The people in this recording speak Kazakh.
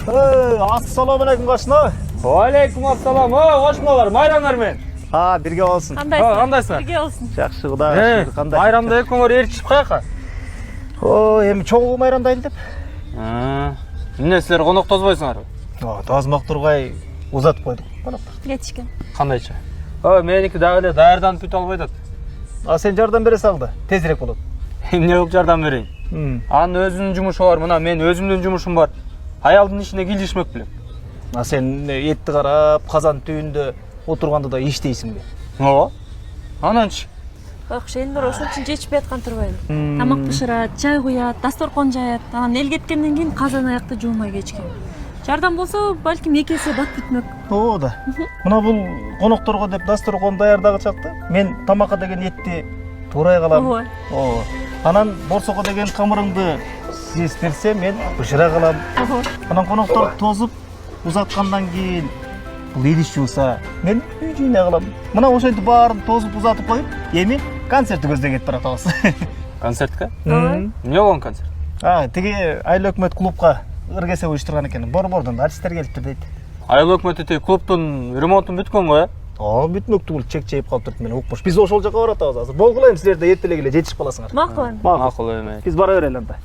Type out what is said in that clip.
Assalamu alaikum Qaşna. Алейкум ассалам. Қошмалар, майрамдар мен. Birge olsun. Қандайсың? Birge olsun. Жақсы, Құдай шүкір. Қандай? Майрамда екеуіңер ерішіп қаяққа? Эми чоң майрамдайын деп. Міне сілер қонақ тозбайсыңар. Тозмақ тұрғай ұзатып қойдық қонақтар. Кетішкен. Қандайша? Менікі дағылы даярданып бүт алып айтады. Сен жардам бере салды. Тезірек болады. Эмне кылып жардам берейин? Анын өзүнүн жумушу бар, мына мен өзүмдүн жумушум бар. Аялдын ишине килишмек белем. Сен етті қарап, қазан түйінде отырғанда да иштейсің бе? Ооба. Ананчы? Байкуш элдер ошон үчүн чечпей аткан турбайбы. Тамак бышырат, чай куят, дасторкон жаят. Анан эл кеткенден кийин казан аякты жуумай кечкен. Жардам болсо, балким эки эсе бат бүтмөк. Ооба. Мына бул конокторго деп дасторкон даярдагы чакта мен тамакка деген этти туурай калам. Ооба. Анан борсого деген камырыңды сиз берсе, мен бышыра калам. Анан коноктор тозуп узаткандан кийин бул идиш жууса, мен үй жыйнай калам. Мына ошентип баарын тозуп узатып коюп, эми концертти көздөй кетип баратабыз. Концертке? Ооба. Эмне болгон концерт? Тиги Айыл өкмөт клубка ыргесе уюштурган экен. Борбордон артисттер келиптир дейт. Айыл өкмөтү тиги клубтун ремонтун бүткөн го, Бүтмөк түгүл, чек-чейип калыптыр мен укпуш. Биз ошол жака баратабыз азыр. Болгула эми силер да эртелегиле жетишип каласыңар. Макул. Макул эми. Биз бара берели анда.